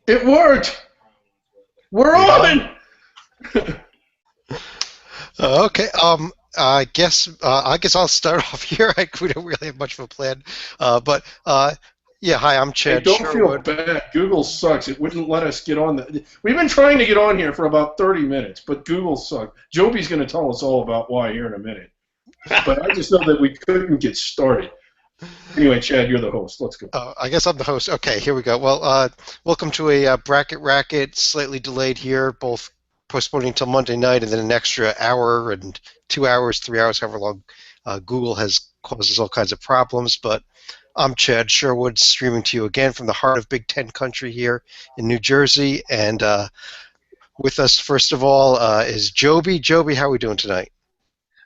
It worked. We're on. Okay. I guess I'll start off here. We don't really have much of a plan, but yeah. Hi, I'm Hey, Chad don't feel Sherwood. bad. Google sucks. It wouldn't let us get on. We've been trying to get on here for about 30 minutes, but Google sucks. Joby's going to tell us all about why here in a minute. But I just know that we couldn't get started. Anyway, Chad, you're the host. Let's go. I guess I'm the host. Okay, here we go. Well, welcome to a bracket racket. Slightly delayed here, both postponing until Monday night, and then an extra hour and 2 hours, 3 hours, however long. Google has caused us all kinds of problems, but I'm Chad Sherwood, streaming to you again from the heart of Big Ten country here in New Jersey, and with us, first of all, is Joby. Joby, how are we doing tonight?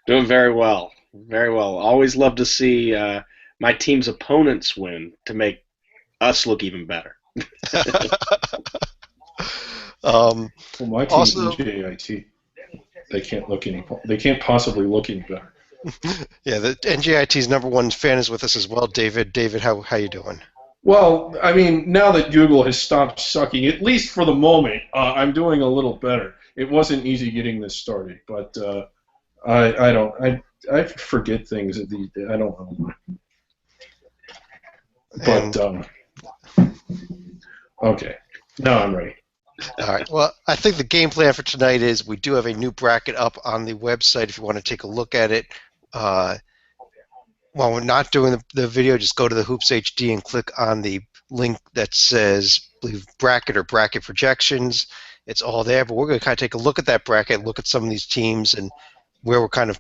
Doing very well. Very well. Always love to see my team's opponents win to make us look even better. Well, my team's also, NJIT. They can't possibly look any better. Yeah, the NJIT's #1 fan is with us as well, David. David, how you doing? Well, I mean, now that Google has stopped sucking, at least for the moment, I'm doing a little better. It wasn't easy getting this started, but I forget things at these days. I don't know. But okay, now I'm ready. All right. Well, I think the game plan for tonight is we do have a new bracket up on the website if you want to take a look at it. While we're not doing the video, just go to the Hoops HD and click on the link that says, I believe, bracket or bracket projections. It's all there, but we're going to kind of take a look at that bracket, look at some of these teams, and where we're kind of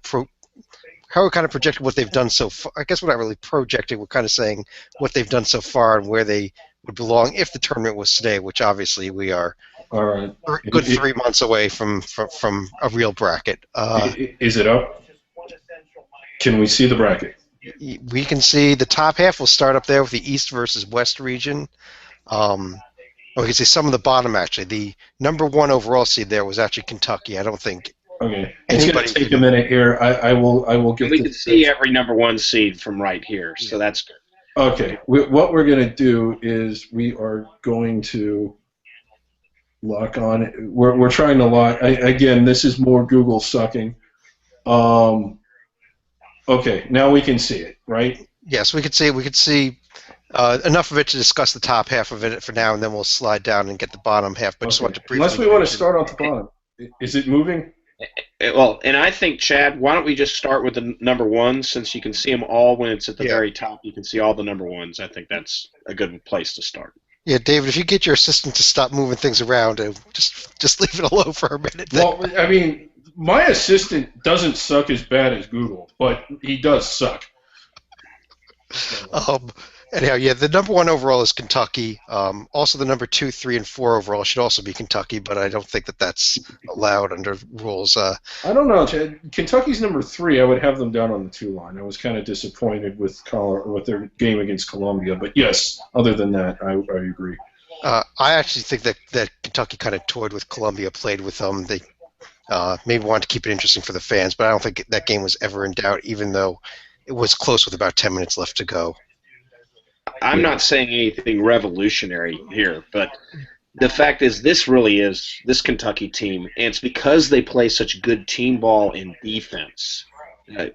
how we're kind of projecting what they've done so far. I guess we're not really projecting. We're kind of saying what they've done so far and where they would belong if the tournament was today, which obviously we are all right. A good 3 months away from a real bracket. Is it up? Can we see the bracket? We can see the top half will start up there with the East versus West region. We can see some of the bottom, actually. The #1 overall seed there was actually Kentucky. I don't think. Okay. It's going to take a minute here. I will get. We can see every #1 seed from right here, so that's good. Okay. What we're going to do is we are going to lock on. We're trying to lock. Again, this is more Google sucking. Okay, now we can see it, right? Yes, we could see. We could see enough of it to discuss the top half of it for now, and then we'll slide down and get the bottom half. But okay. just want to briefly. Unless we want to start at the bottom. Is it moving? Well, and I think, Chad, why don't we just start with the #1, since you can see them all when it's at the very top. You can see all the #1s. I think that's a good place to start. Yeah, David, if you get your assistant to stop moving things around and just leave it alone for a minute. Well, I mean, my assistant doesn't suck as bad as Google, but he does suck. Anyhow, yeah, the #1 overall is Kentucky. Also, the #2, 3, and 4 overall should also be Kentucky, but I don't think that that's allowed under rules. I don't know. Kentucky's #3. I would have them down on the 2 line. I was kind of disappointed with their game against Columbia, but yes, other than that, I agree. I actually think that Kentucky kind of toyed with Columbia, played with them. They maybe wanted to keep it interesting for the fans, but I don't think that game was ever in doubt, even though it was close with about 10 minutes left to go. I'm not saying anything revolutionary here, but the fact is this really is this Kentucky team, and it's because they play such good team ball and defense.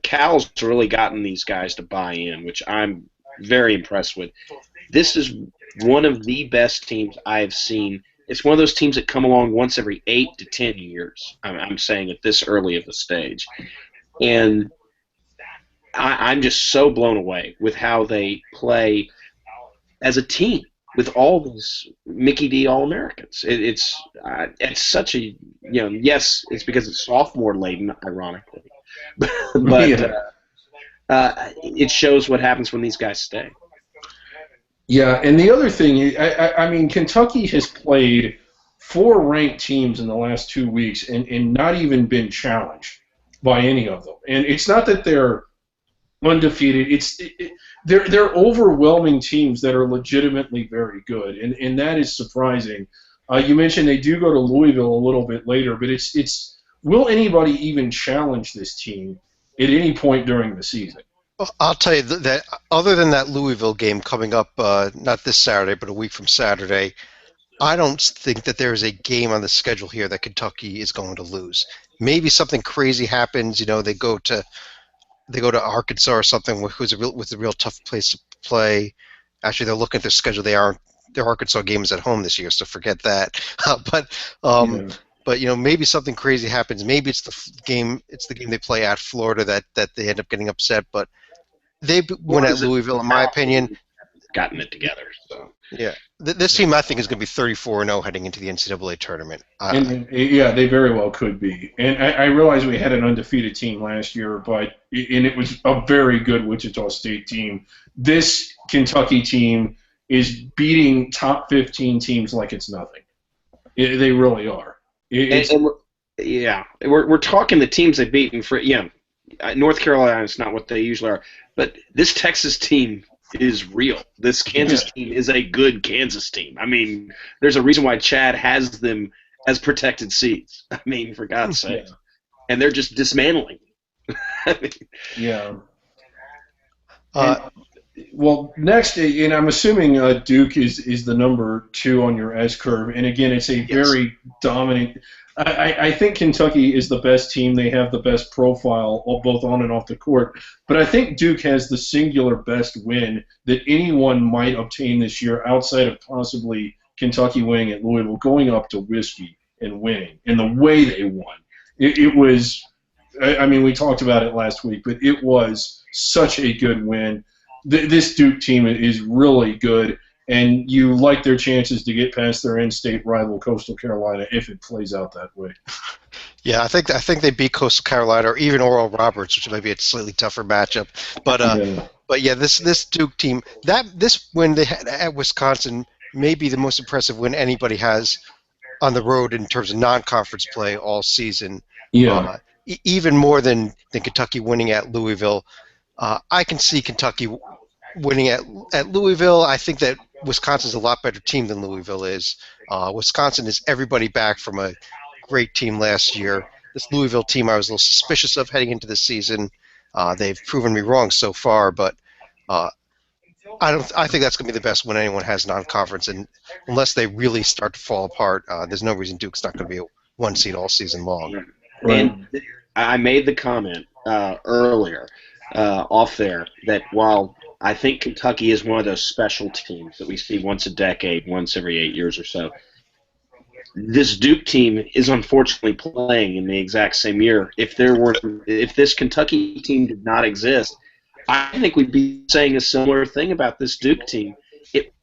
Cal's really gotten these guys to buy in, which I'm very impressed with. This is one of the best teams I have seen. It's one of those teams that come along once every 8 to 10 years, I'm saying at this early of the stage. And I'm just so blown away with how they play as a team with all these Mickey D All-Americans. It's such a, yes, it's because it's sophomore laden, ironically, but it shows what happens when these guys stay. Yeah, and the other thing, I mean, Kentucky has played 4 ranked teams in the last 2 weeks and not even been challenged by any of them. And it's not that they're undefeated. They're overwhelming teams that are legitimately very good, and that is surprising. You mentioned they do go to Louisville a little bit later, but it's will anybody even challenge this team at any point during the season? Well, I'll tell you that other than that Louisville game coming up, not this Saturday, but a week from Saturday, I don't think that there is a game on the schedule here that Kentucky is going to lose. Maybe something crazy happens. They go to Arkansas or something, with a real tough place to play. Actually, they're looking at their schedule. Their Arkansas game is at home this year, so forget that. but um, Yeah. but maybe something crazy happens. Maybe it's the game they play at Florida that they end up getting upset. But they win at Florida's Louisville, in my opinion. gotten it together. So Yeah, this team I think is going to be 34-0 heading into the NCAA tournament. And yeah, they very well could be. And I realize we had an undefeated team last year, and it was a very good Wichita State team. This Kentucky team is beating top 15 teams like it's nothing. They really are. we're talking the teams they've beaten for North Carolina is not what they usually are, but this Texas team is real. This Kansas team is a good Kansas team. I mean, there's a reason why Chad has them as protected seeds. I mean, for God's sake. Yeah. And they're just dismantling. Yeah. Well, next, and I'm assuming Duke is the number 2 on your S curve, and again, it's a very dominant. I think Kentucky is the best team. They have the best profile, both on and off the court. But I think Duke has the singular best win that anyone might obtain this year, outside of possibly Kentucky winning at Louisville, going up to Whiskey and winning, and the way they won. It was. I mean, we talked about it last week, but it was such a good win. This Duke team is really good, and you like their chances to get past their in-state rival Coastal Carolina if it plays out that way. Yeah, I think they beat Coastal Carolina, or even Oral Roberts, which might be a slightly tougher matchup. But yeah, this Duke team, this win they had at Wisconsin may be the most impressive win anybody has on the road in terms of non-conference play all season. Yeah. Even more than Kentucky winning at Louisville. I can see Kentucky winning at Louisville. I think that Wisconsin's a lot better team than Louisville is. Wisconsin is everybody back from a great team last year. This Louisville team I was a little suspicious of heading into the season. They've proven me wrong so far, but I think that's going to be the best win anyone has non-conference, and unless they really start to fall apart, there's no reason Duke's not going to be a 1 seed all season long. Right. And I made the comment earlier off there that while I think Kentucky is one of those special teams that we see once a decade, once every 8 years or so, this Duke team is unfortunately playing in the exact same year. If this Kentucky team did not exist, I think we'd be saying a similar thing about this Duke team.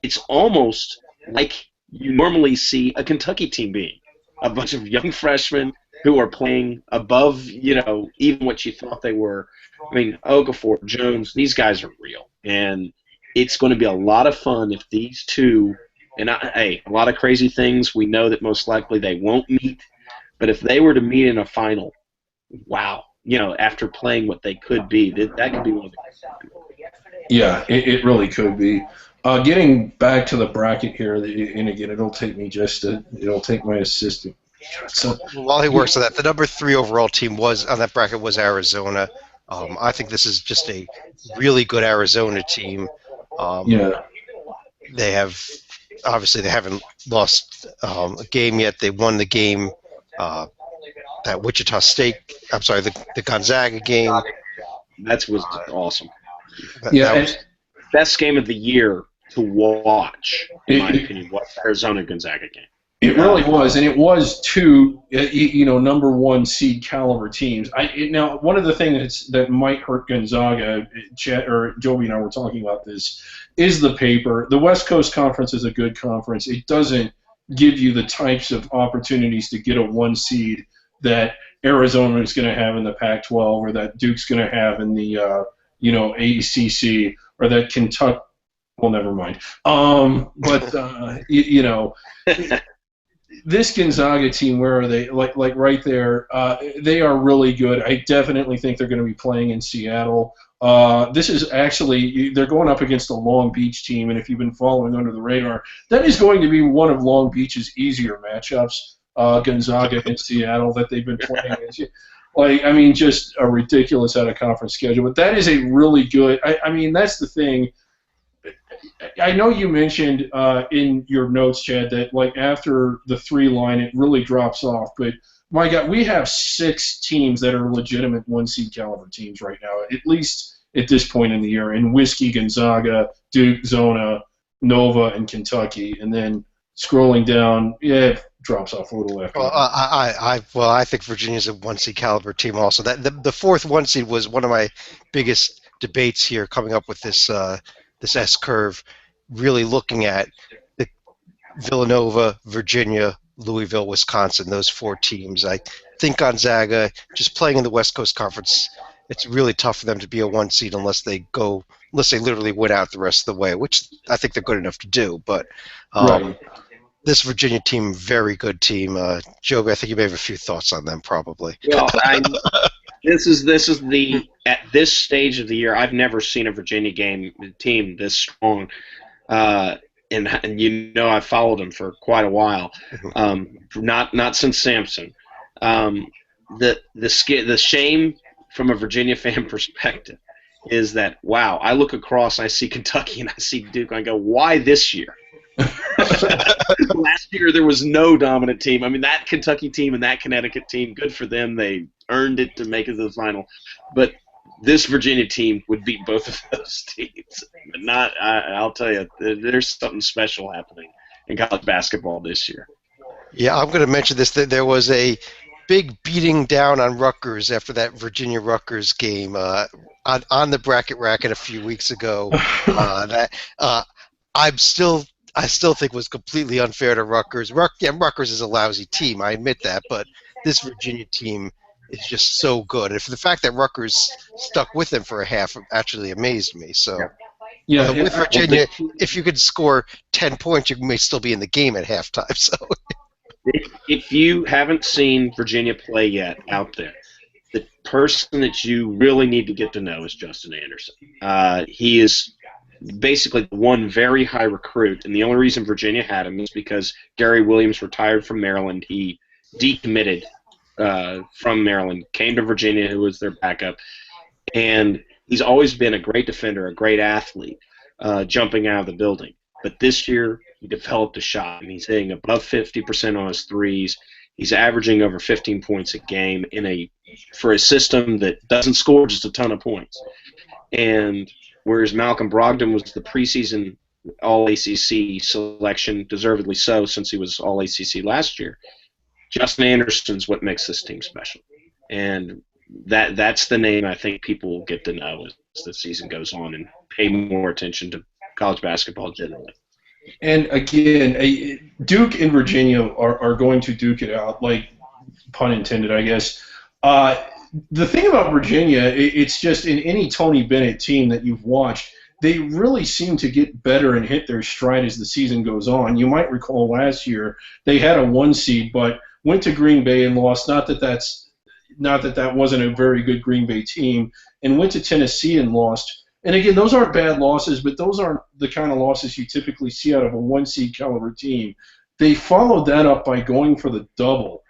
It's almost like you normally see a Kentucky team being a bunch of young freshmen who are playing above, even what you thought they were. I mean, Okafor, Jones, these guys are real. And it's going to be a lot of fun if these two, and a lot of crazy things. We know that most likely they won't meet. But if they were to meet in a final, wow, after playing what they could be, that could be one of the guys. Yeah, it really could be. Getting back to the bracket here, and again, it'll take my assistant. So, while he works on that, the number 3 overall team on that bracket was Arizona. I think this is just a really good Arizona team. They haven't lost a game yet. They won the game, that Wichita State. I'm sorry, the Gonzaga game. That was awesome. That was best game of the year to watch, in my opinion, was Arizona Gonzaga game. It really was, and it was 2, number 1 seed caliber teams. Now, one of the things that might hurt Gonzaga, Joby and I were talking about this, is the paper. The West Coast Conference is a good conference. It doesn't give you the types of opportunities to get a 1 seed that Arizona is going to have in the Pac-12, or that Duke's going to have in the ACC, or that Kentucky. Well, never mind. This Gonzaga team, where are they? Like right there, they are really good. I definitely think they're going to be playing in Seattle. This is actually, they're going up against a Long Beach team, and if you've been following under the radar, that is going to be one of Long Beach's easier matchups, Gonzaga and Seattle, that they've been playing. Just a ridiculous out-of-conference schedule. But that is a really good, that's the thing. I know you mentioned in your notes, Chad, that like after the 3 line, it really drops off. But my God, we have 6 teams that are legitimate 1 seed caliber teams right now, at least at this point in the year. In Whiskey, Gonzaga, Duke, Zona, Nova, and Kentucky. And then scrolling down, yeah, it drops off a little after Well, that. I think Virginia's a 1 seed caliber team also. That the fourth 1 seed was one of my biggest debates here, coming up with this S curve, really looking at the Villanova, Virginia, Louisville, Wisconsin, those 4 teams. I think Gonzaga, just playing in the West Coast Conference, it's really tough for them to be a 1 seed unless they literally win out the rest of the way, which I think they're good enough to do. But Right. this Virginia team, very good team. Joe, I think you may have a few thoughts on them, probably. Well, this is the at this stage of the year, I've never seen a Virginia team this strong. And you know I've followed them for quite a while. Not since Sampson. The shame from a Virginia fan perspective is that, wow, I look across, I see Kentucky and I see Duke, and I go, why this year? Last year there was no dominant team. I mean, that Kentucky team and that Connecticut team, good for them. They earned it to make it to the final. But this Virginia team would beat both of those teams. But not, I'll tell you, there's something special happening in college basketball this year. Yeah, I'm going to mention this. That there was a big beating down on Rutgers after that Virginia-Rutgers game on the Bracket Racket a few weeks ago. I still think was completely unfair to Rutgers. Rutgers is a lousy team, I admit that, but this Virginia team is just so good. And for the fact that Rutgers stuck with them for a half actually amazed me. So, Yeah, with Virginia, if you could score 10 points, you may still be in the game at halftime. So, if you haven't seen Virginia play yet out there, the person that you really need to get to know is Justin Anderson. He is basically one very high recruit, and the only reason Virginia had him is because Gary Williams retired from Maryland. He decommitted from Maryland, came to Virginia, who was their backup, and he's always been a great defender, a great athlete, jumping out of the building. But this year, he developed a shot, and he's hitting above 50% on his threes. He's averaging over 15 points a game for a system that doesn't score just a ton of points. And whereas Malcolm Brogdon was the preseason All-ACC selection, deservedly so since he was All-ACC last year, Justin Anderson's what makes this team special. And that's the name I think people will get to know as the season goes on and pay more attention to college basketball generally. And again, Duke and Virginia are going to duke it out, like, pun intended, I guess. The thing about Virginia, it's just in any Tony Bennett team that you've watched, they really seem to get better and hit their stride as the season goes on. You might recall last year they had a 1 seed, but went to Green Bay and lost. Not that that wasn't a very good Green Bay team, and went to Tennessee and lost. And again, those aren't bad losses, but those aren't the kind of losses you typically see out of a 1 seed caliber team. They followed that up by going for the double.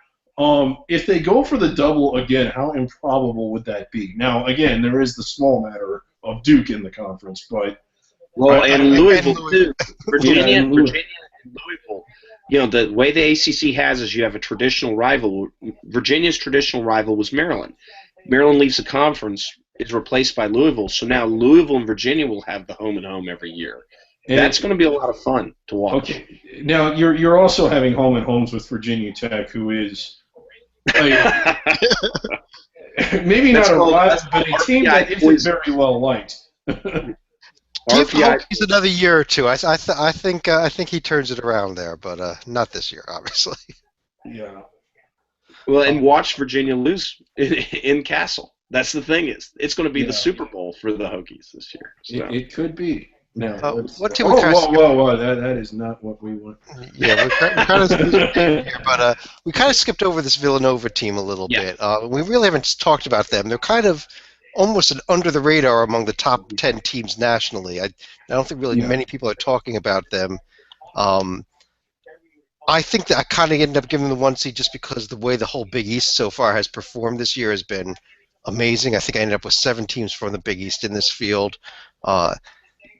If they go for the double again, how improbable would that be? Now, again, there is the small matter of Duke in the conference, but and Louisville too. Virginia and and Louisville. You know, the way the ACC has is you have a traditional rival. Virginia's traditional rival was Maryland. Maryland leaves the conference, is replaced by Louisville, so now Louisville and Virginia will have the home and home every year. And that's going to be a lot of fun to watch. Okay. Now you're also having home and homes with Virginia Tech, who is maybe not a rival, but a team that isn't very well liked. Give Hokies another year or two. I think he turns it around there, but not this year, obviously. Yeah. Well, and watch Virginia lose in Castle. That's the thing it's going to be the Super Bowl for the Hokies this year. So. It could be. No. Whoa! That is not what we want. Yeah, we kind of skipped over this Villanova team a little bit. We really haven't talked about them. They're kind of almost under the radar among the top 10 teams nationally. I don't think really many people are talking about them. I think that I kind of ended up giving them the 1 seed just because the way the whole Big East so far has performed this year has been amazing. I think I ended up with 7 teams from the Big East in this field.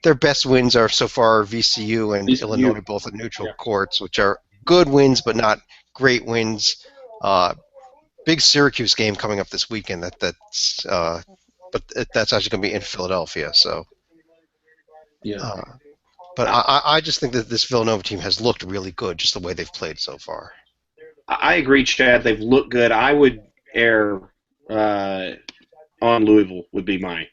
their best wins are so far VCU and VCU. Illinois, both at neutral Yeah. courts, which are good wins but not great wins. Big Syracuse game coming up this weekend. That's actually going to be in Philadelphia. So, Yeah. but I just think that this Villanova team has looked really good, just the way they've played so far. I agree, Chad. They've looked good. I would err on Louisville would be my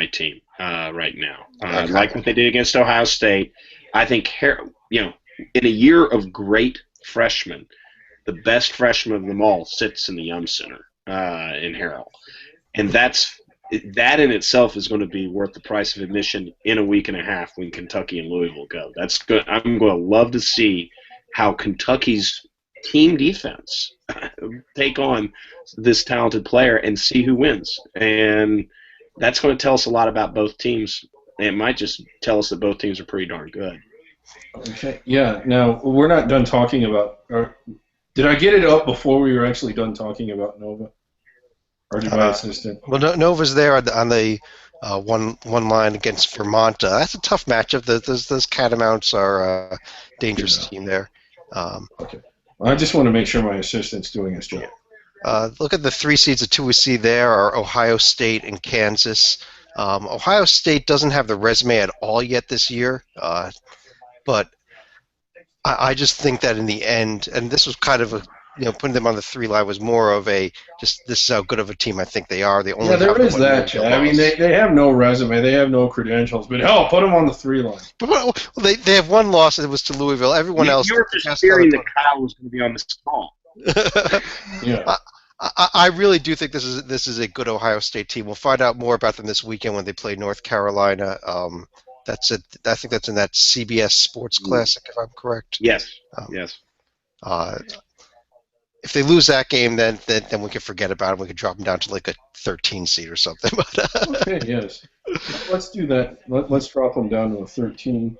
team right now. Okay. Like what they did against Ohio State. I think in a year of great freshmen, the best freshman of them all sits in the Yum Center in Harrell, and that in itself is going to be worth the price of admission in a week and a half when Kentucky and Louisville go. That's good. I'm going to love to see how Kentucky's team defense take on this talented player and see who wins. And that's going to tell us a lot about both teams. It might just tell us that both teams are pretty darn good. Okay. Yeah. Now we're not done talking about. Did I get it up before we were actually done talking about Nova? Or did my assistant? Well, Nova's there on the one line against Vermont. That's a tough matchup. Those Catamounts are a dangerous team there. Okay. Well, I just want to make sure my assistant's doing his job. Look at the 3 seeds. The 2 seed there are Ohio State and Kansas. Ohio State doesn't have the resume at all yet this year, but I just think that in the end, and this was kind of putting them on the 3 line was more of a this is how good of a team I think they are. They only there have is that, Chad. I mean, they have no resume, they have no credentials, but hell, put them on the 3 line. But they have one loss, and it was to Louisville. Everyone else. You were just fearing that Kyle was going to be on this call. Yeah. I really do think this is a good Ohio State team. We'll find out more about them this weekend when they play North Carolina. That's it. I think that's in that CBS Sports Classic, if I'm correct. Yes. Yes. If they lose that game, then we can forget about it. We can drop them down to like a 13 seed or something. Okay. Yes. Let's do that. Let's drop them down to a 13.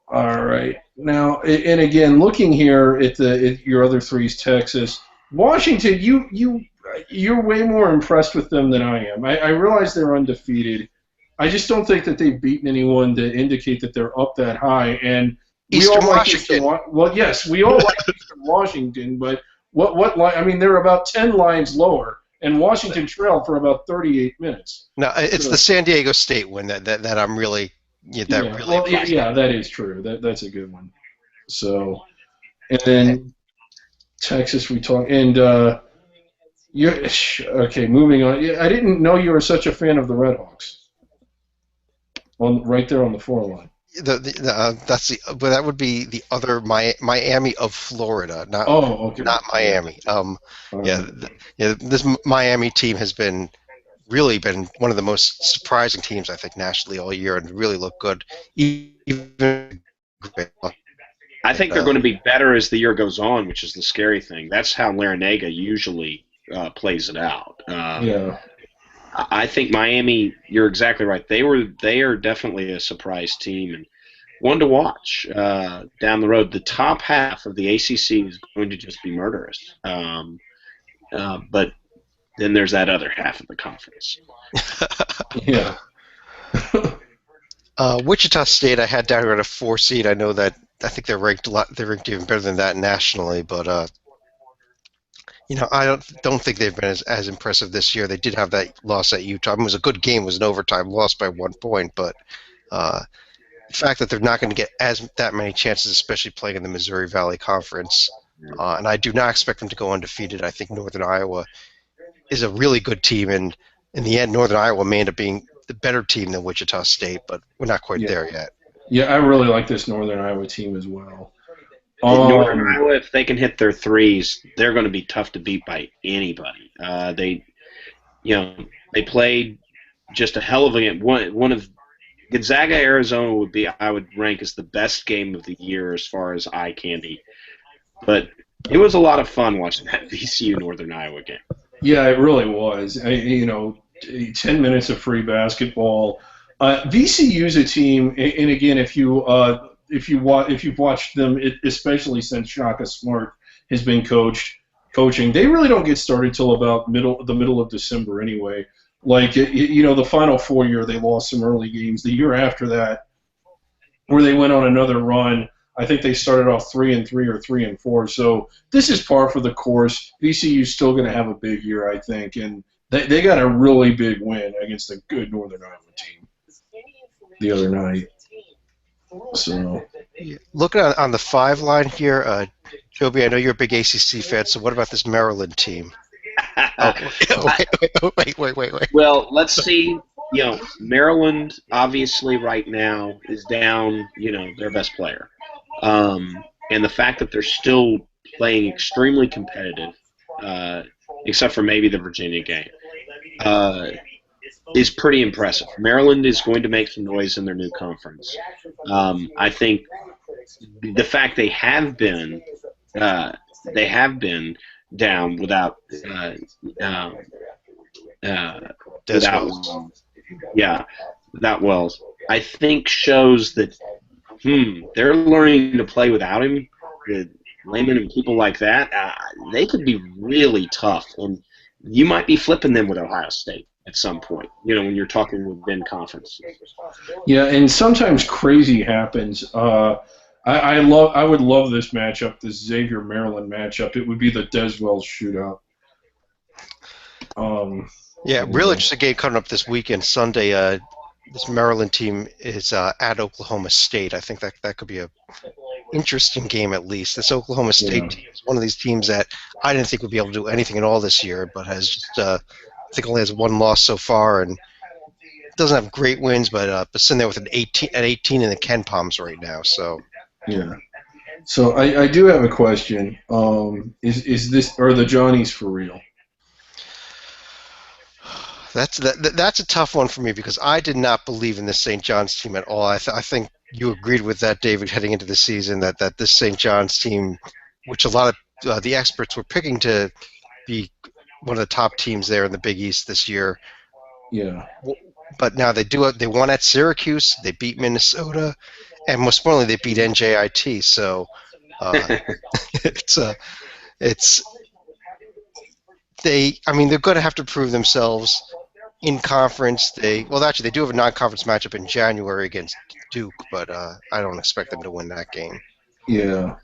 All right. Now, and again, looking here at your other 3s, Texas, Washington. You're way more impressed with them than I am. I realize they're undefeated. I just don't think that they've beaten anyone to indicate that they're up that high. And Eastern Washington. Well, yes, we all like Eastern Washington, but what line? I mean, they're about 10 lines lower, and Washington trailed for about 38 minutes. No, it's the San Diego State win that I'm really that is true. That's a good one. So, and then Texas we talk and okay. Moving on. I didn't know you were such a fan of the Redhawks. Right there on the 4 line. That would be the other Miami of Florida, not Miami. This Miami team has really been one of the most surprising teams I think nationally all year, and really look good. I think they're going to be better as the year goes on, which is the scary thing. That's how Larinaga usually plays it out. I think Miami, you're exactly right. They are definitely a surprise team and one to watch down the road. The top half of the ACC is going to just be murderous, but then there's that other half of the conference. Yeah. Wichita State, I had down here at a 4 seed. I know that I think they're ranked even better than that nationally, but I don't think they've been as impressive this year. They did have that loss at Utah. It was a good game. It was an overtime loss by 1 point, but the fact that they're not going to get that many chances, especially playing in the Missouri Valley Conference, and I do not expect them to go undefeated. I think Northern Iowa is a really good team, and in the end, Northern Iowa may end up being the better team than Wichita State, but we're not quite there yet. Yeah, I really like this Northern Iowa team as well. Northern Iowa, if they can hit their 3s, they're going to be tough to beat by anybody. They played just a hell of a game. One of Gonzaga, Arizona I would rank as the best game of the year as far as eye candy. But it was a lot of fun watching that VCU Northern Iowa game. Yeah, it really was. 10 minutes of free basketball. VCU's a team, and again, if you've watched them, especially since Shaka Smart has been coaching, they really don't get started till about the middle of December anyway. Like the Final 4 year, they lost some early games. The year after that, where they went on another run. I think they started off 3-3 or 3-4. So this is par for the course. VCU's still going to have a big year, I think, and they got a really big win against a good Northern Iowa team the other night. So Yeah. Looking on the 5 line here, Joby, I know you're a big ACC fan, so what about this Maryland team? Oh, wait. Well, let's see. Maryland obviously right now is down, their best player. And the fact that they're still playing extremely competitive, except for maybe the Virginia game, is pretty impressive. Maryland is going to make some noise in their new conference. I think the fact they have been down without without Wells, I think shows that they're learning to play without him. With Lehman and people like that, they could be really tough, and you might be flipping them with Ohio State at some point. When you're talking with conference. Yeah, and sometimes crazy happens. I would love this matchup, this Xavier Maryland matchup. It would be the Des Wells shootout. Real interesting game coming up this weekend, Sunday. This Maryland team is at Oklahoma State. I think that could be a interesting game at least. This Oklahoma State team is one of these teams that I didn't think would be able to do anything at all this year, but has just I think only has one loss so far and doesn't have great wins, but sitting there with an 18 in the Ken Palms right now. So yeah. So I do have a question. Is this, are the Johnnies for real? That's a tough one for me because I did not believe in this St. John's team at all. I think you agreed with that, David, heading into the season, that this St. John's team, which a lot of the experts were picking to be one of the top teams there in the Big East this year. Yeah. But now they won at Syracuse, they beat Minnesota, and most importantly, they beat NJIT. So they're going to have to prove themselves in conference. They do have a non-conference matchup in January against Duke, but I don't expect them to win that game. Yeah,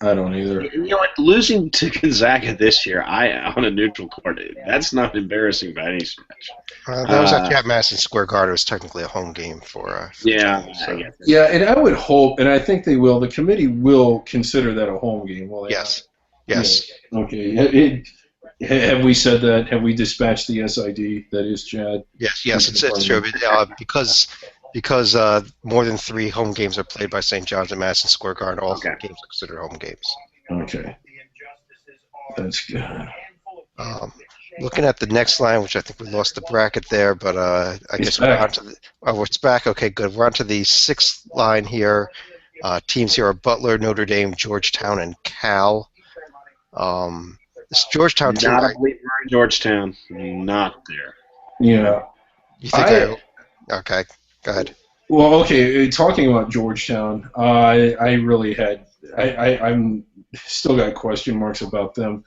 I don't either. You know what? Losing to Gonzaga this year, on a neutral court, that's not embarrassing by any stretch. That was actually at Madison Square Garden. It was technically a home game for yeah, them, so. Yeah, and I would hope, and I think they will. The committee will consider that a home game. Will they? Yes. Yeah. Okay. Have we said that? Have we dispatched the SID? That is Chad. Yes, it's true. Because more than 3 home games are played by St. John's at Madison Square Garden, all games are considered home games. Okay. That's good. Looking at the next line, which I think we lost the bracket there, but I guess we're on to the. Oh, it's back. Okay, good. We're on to the 6th line here. Teams here are Butler, Notre Dame, Georgetown, and Cal. This Georgetown team. Not a believer in Georgetown. Not there. Yeah. You think okay, go ahead. Well, okay. Talking about Georgetown, I really had. I'm still got question marks about them.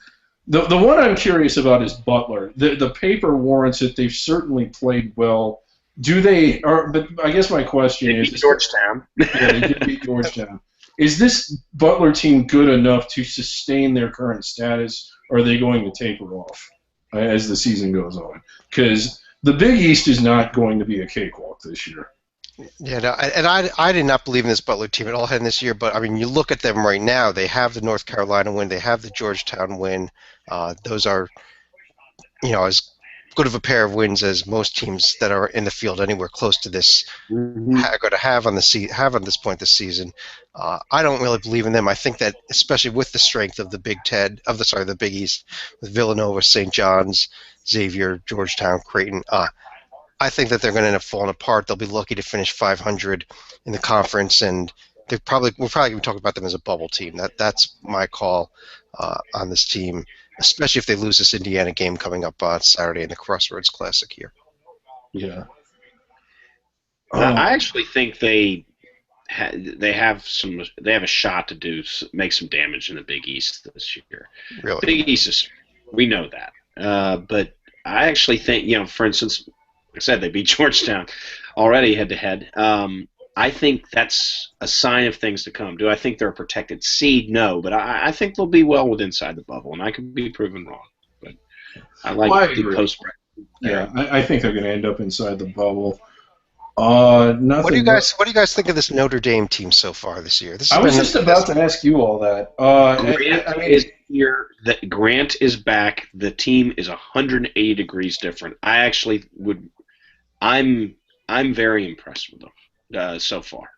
The one I'm curious about is Butler. The paper warrants it. They've certainly played well. Do they? But I guess my question is Georgetown. Yeah, they did beat Georgetown. Is this Butler team good enough to sustain their current status, or are they going to taper off as the season goes on? Because the Big East is not going to be a cakewalk this year. Yeah, no, and I did not believe in this Butler team at all heading this year, but I mean, you look at them right now. They have the North Carolina win. They have the Georgetown win. Those are, as good of a pair of wins as most teams that are in the field anywhere close to this are going to have on this point this season. I don't really believe in them. I think that especially with the strength of the the Big East, with Villanova, St. John's, Xavier, Georgetown, Creighton, I think that they're going to end up falling apart. They'll be lucky to finish 500 in the conference, and we're probably going to talk about them as a bubble team. That's my call on this team, especially if they lose this Indiana game coming up on Saturday in the Crossroads Classic here. Yeah. I actually think they have a shot to make some damage in the Big East this year. Really? Big East we know that, but I actually think for instance, like I said, they beat Georgetown already head to head. I think that's a sign of things to come. Do I think they're a protected seed? No, but I think they'll be well within inside the bubble, and I could be proven wrong. But I Well, I like the agree. post. Yeah, I think they're going to end up inside the bubble. Nothing. What do you guys think of this Notre Dame team so far this year? This I has was been just about to ask you all that. Grant is here. That Grant is back. The team is 180 degrees different. I actually would. I'm very impressed with them so far.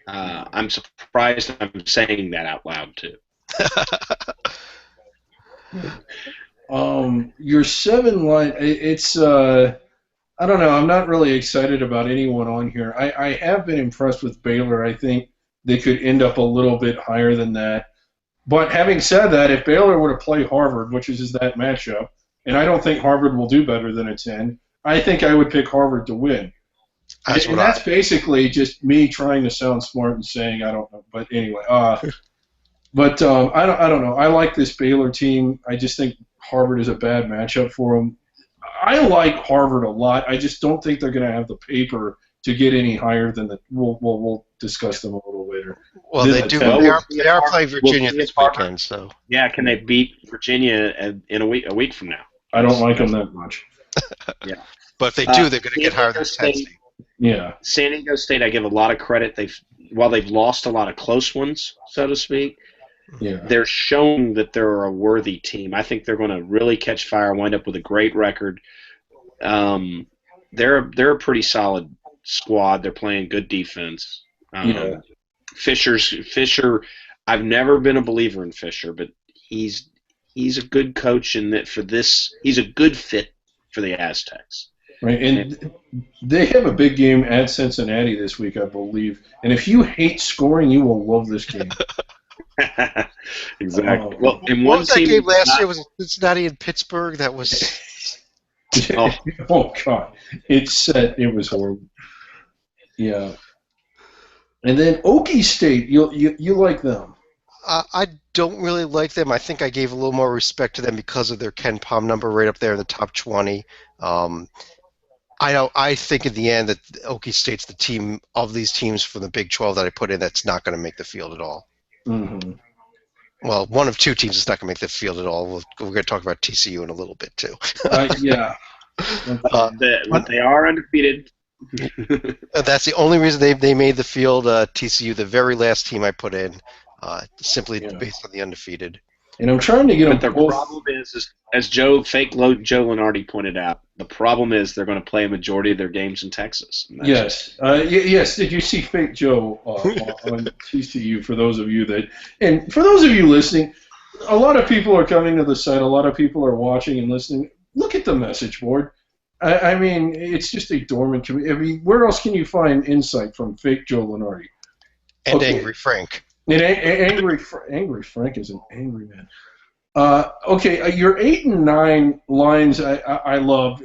I'm surprised I'm saying that out loud too. Your 7 line. It's. I don't know. I'm not really excited about anyone on here. I have been impressed with Baylor. I think they could end up a little bit higher than that. But having said that, if Baylor were to play Harvard, which is that matchup, and I don't think Harvard will do better than a 10, I think I would pick Harvard to win. And that's basically just me trying to sound smart and saying I don't know. But anyway, but I don't know. I like this Baylor team. I just think Harvard is a bad matchup for them. I like Harvard a lot. I just don't think they're going to have the paper to get any higher than the. We'll discuss them a little later. Well, they do. They are playing Virginia this weekend, so yeah. Can they beat Virginia in a week from now? I don't like them that much. Yeah, but if they do, they're going to get higher than State. Yeah, San Diego State. I give a lot of credit. While they've lost a lot of close ones, so to speak. Yeah. They're showing that they're a worthy team. I think they're going to really catch fire, wind up with a great record. They're a pretty solid squad. They're playing good defense. Fisher. I've never been a believer in Fisher, but he's a good coach, and that he's a good fit for the Aztecs. Right, and they have a big game at Cincinnati this week, I believe. And if you hate scoring, you will love this game. Exactly. Well, in what one was that team game last year? Was it Cincinnati and Pittsburgh? That was. Oh God! It was horrible. Yeah. And then Okie State, you like them? I don't really like them. I think I gave a little more respect to them because of their Ken Palm number right up there in the top 20. I think in the end that Okie State's the team of these teams from the Big 12 that I put in that's not going to make the field at all. Mm-hmm. Well, one of two teams is not going to make the field at all. We're going to talk about TCU in a little bit too. Yeah. But they are undefeated. That's the only reason they made the field. TCU, the very last team I put in, simply based on the undefeated. And I'm trying to get them. But the problem is, as Joe Lenardi pointed out, the problem is they're going to play a majority of their games in Texas. Yes. Yes. Did you see Fake Joe on TCU? For those of you listening, a lot of people are coming to the site. A lot of people are watching and listening. Look at the message board. I mean, it's just a dormant community. I mean, where else can you find insight from Fake Joe Lenardi? And Angry Frank. And Angry Frank is an angry man. Your 8 and 9 lines I love.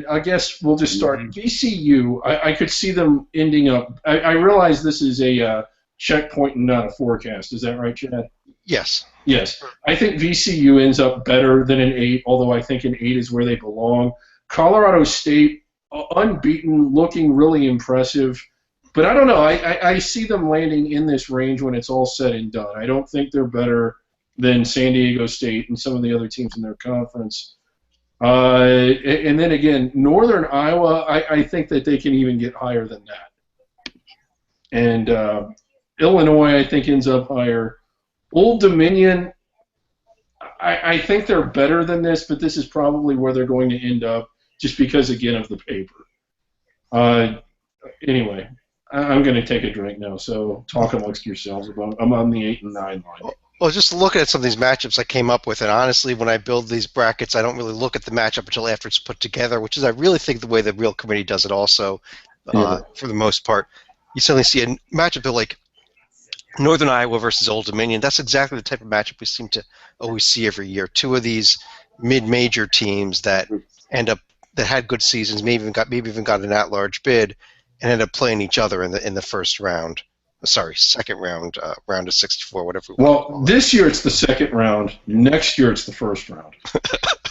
I guess we'll just start. VCU, I could see them ending up. I realize this is a checkpoint and not a forecast. Is that right, Chad? Yes. Yes. I think VCU ends up better than an 8, although I think an 8 is where they belong. Colorado State, unbeaten, looking really impressive. But I don't know. I see them landing in this range when it's all said and done. I don't think they're better than San Diego State and some of the other teams in their conference. And then again, Northern Iowa, I think that they can even get higher than that. And Illinois, I think, ends up higher. Old Dominion, I think they're better than this, but this is probably where they're going to end up just because, again, of the paper. Anyway. I'm going to take a drink now, so talk amongst yourselves about. I'm on the 8 and 9 line. Well, just looking at some of these matchups I came up with, and honestly, when I build these brackets, I don't really look at the matchup until after it's put together, which is I really think the way the real committee does it also, for the most part. You suddenly see a matchup like Northern Iowa versus Old Dominion. That's exactly the type of matchup we seem to always see every year. Two of these mid-major teams that that had good seasons, maybe even got an at-large bid, and ended up playing each other in the first round. Sorry, second round, round of 64, whatever. Well, this year it's the second round. Next year it's the first round.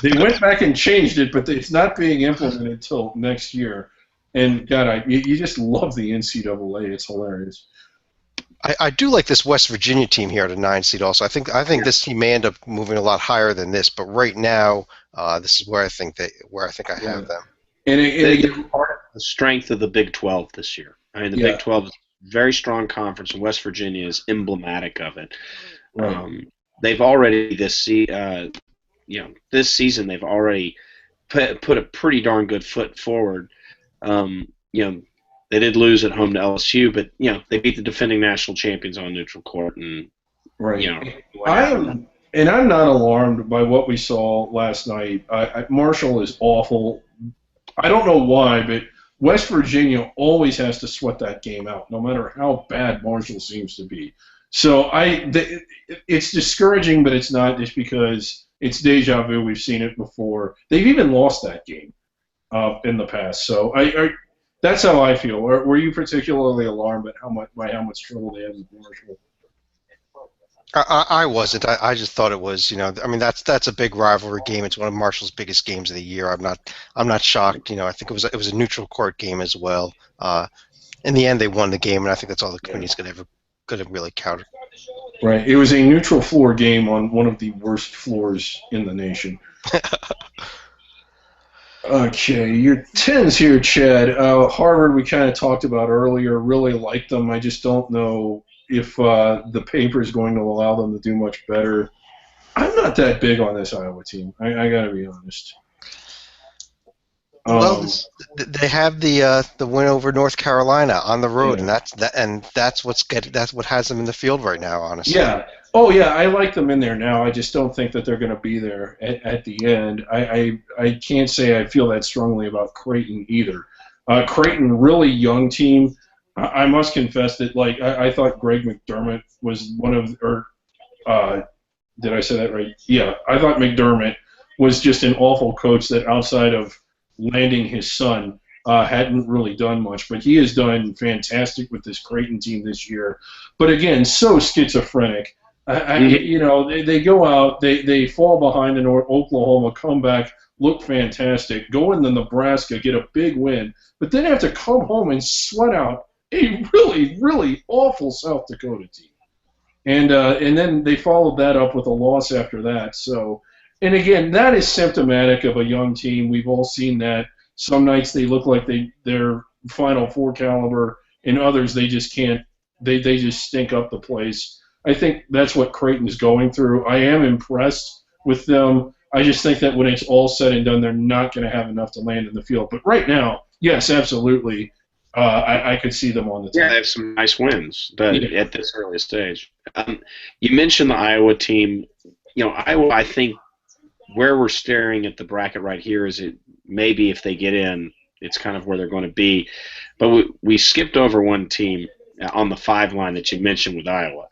They went back and changed it, but it's not being implemented until next year. And God, you just love the NCAA. It's hilarious. I do like this West Virginia team here at a 9 seed. Also, I think this team may end up moving a lot higher than this. But right now, this is where I think I have them. And They're part of the strength of the Big 12 this year. I mean, the Yeah. Big 12 is a very strong conference, and West Virginia is emblematic of it. Right. They've already this season they've already put a pretty darn good foot forward. They did lose at home to LSU, but they beat the defending national champions on neutral court, and Right. what happened. I'm not alarmed by what we saw last night. Marshall is awful. I don't know why, but West Virginia always has to sweat that game out, no matter how bad Marshall seems to be. So it's discouraging, but it's not just because it's deja vu. We've seen it before. They've even lost that game in the past. So that's how I feel. Were you particularly alarmed at how much trouble they had with Marshall? I wasn't. I just thought it was. I mean, that's a big rivalry game. It's one of Marshall's biggest games of the year. I'm not shocked. I think it was a neutral court game as well. In the end, they won the game, and I think that's all the committee's could have really counted. Right. It was a neutral floor game on one of the worst floors in the nation. Okay, your 10s here, Chad. Harvard, we kind of talked about earlier. Really like them. I just don't know if the paper is going to allow them to do much better. I'm not that big on this Iowa team. I got to be honest. Well, they have the win over North Carolina on the road, Yeah. and that's what has them in the field right now. Honestly. Yeah. Oh, yeah, I like them in there now. I just don't think that they're going to be there at the end. I can't say I feel that strongly about Creighton either. Creighton, really young team. I must confess that, I thought Greg McDermott was one of, did I say that right? Yeah, I thought McDermott was just an awful coach that outside of landing his son hadn't really done much. But he has done fantastic with this Creighton team this year. But again, so schizophrenic. They go out, they fall behind in Oklahoma, come back, look fantastic, go into Nebraska, get a big win, but then have to come home and sweat out a really, really awful South Dakota team. And then they followed that up with a loss after that. So, and again, that is symptomatic of a young team. We've all seen that. Some nights they look like they're Final Four caliber, and others they just can't. They just stink up the place. I think that's what Creighton's going through. I am impressed with them. I just think that when it's all said and done, they're not going to have enough to land in the field. But right now, yes, absolutely, I could see them on the team. Yeah, they have some nice wins at this early stage. You mentioned the Iowa team. Iowa, I think where we're staring at the bracket right here is it maybe if they get in, it's kind of where they're going to be. But we skipped over one team on the 5 line that you mentioned with Iowa.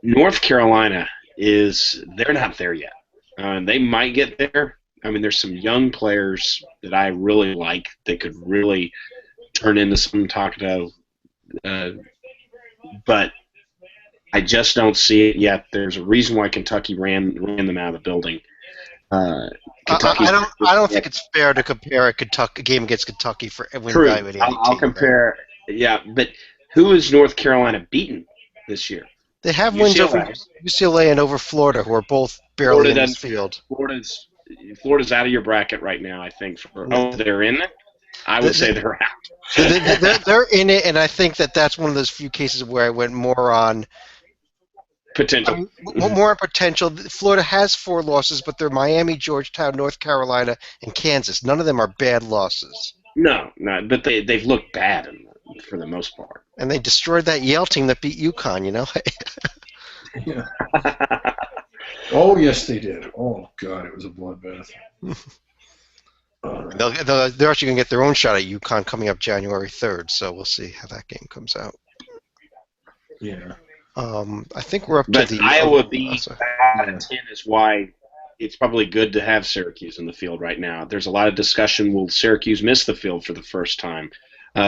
North Carolina they're not there yet. They might get there. I mean, there's some young players that I really like that could really turn into some talkative, but I just don't see it yet. There's a reason why Kentucky ran them out of the building. I don't think it's fair to compare a game against Kentucky for when True. evaluating any I'll team, compare. Right? Yeah, but who has North Carolina beaten this year? They have wins over UCLA and over Florida, who are both barely in this field. Florida's out of your bracket right now, I think. They're in it? I would say they're out. They're in it, and I think that's one of those few cases where I went more on potential. More on potential. Florida has 4 losses, but they're Miami, Georgetown, North Carolina, and Kansas. None of them are bad losses. No, but they've looked bad for the most part. And they destroyed that Yale team that beat UConn, Yeah. Oh, yes, they did. Oh, God, it was a bloodbath. They're actually going to get their own shot at UConn coming up January 3rd, so we'll see how that game comes out. Yeah. I think we're up to the Iowa being out of 10 is why it's probably good to have Syracuse in the field right now. There's a lot of discussion, will Syracuse miss the field for the first time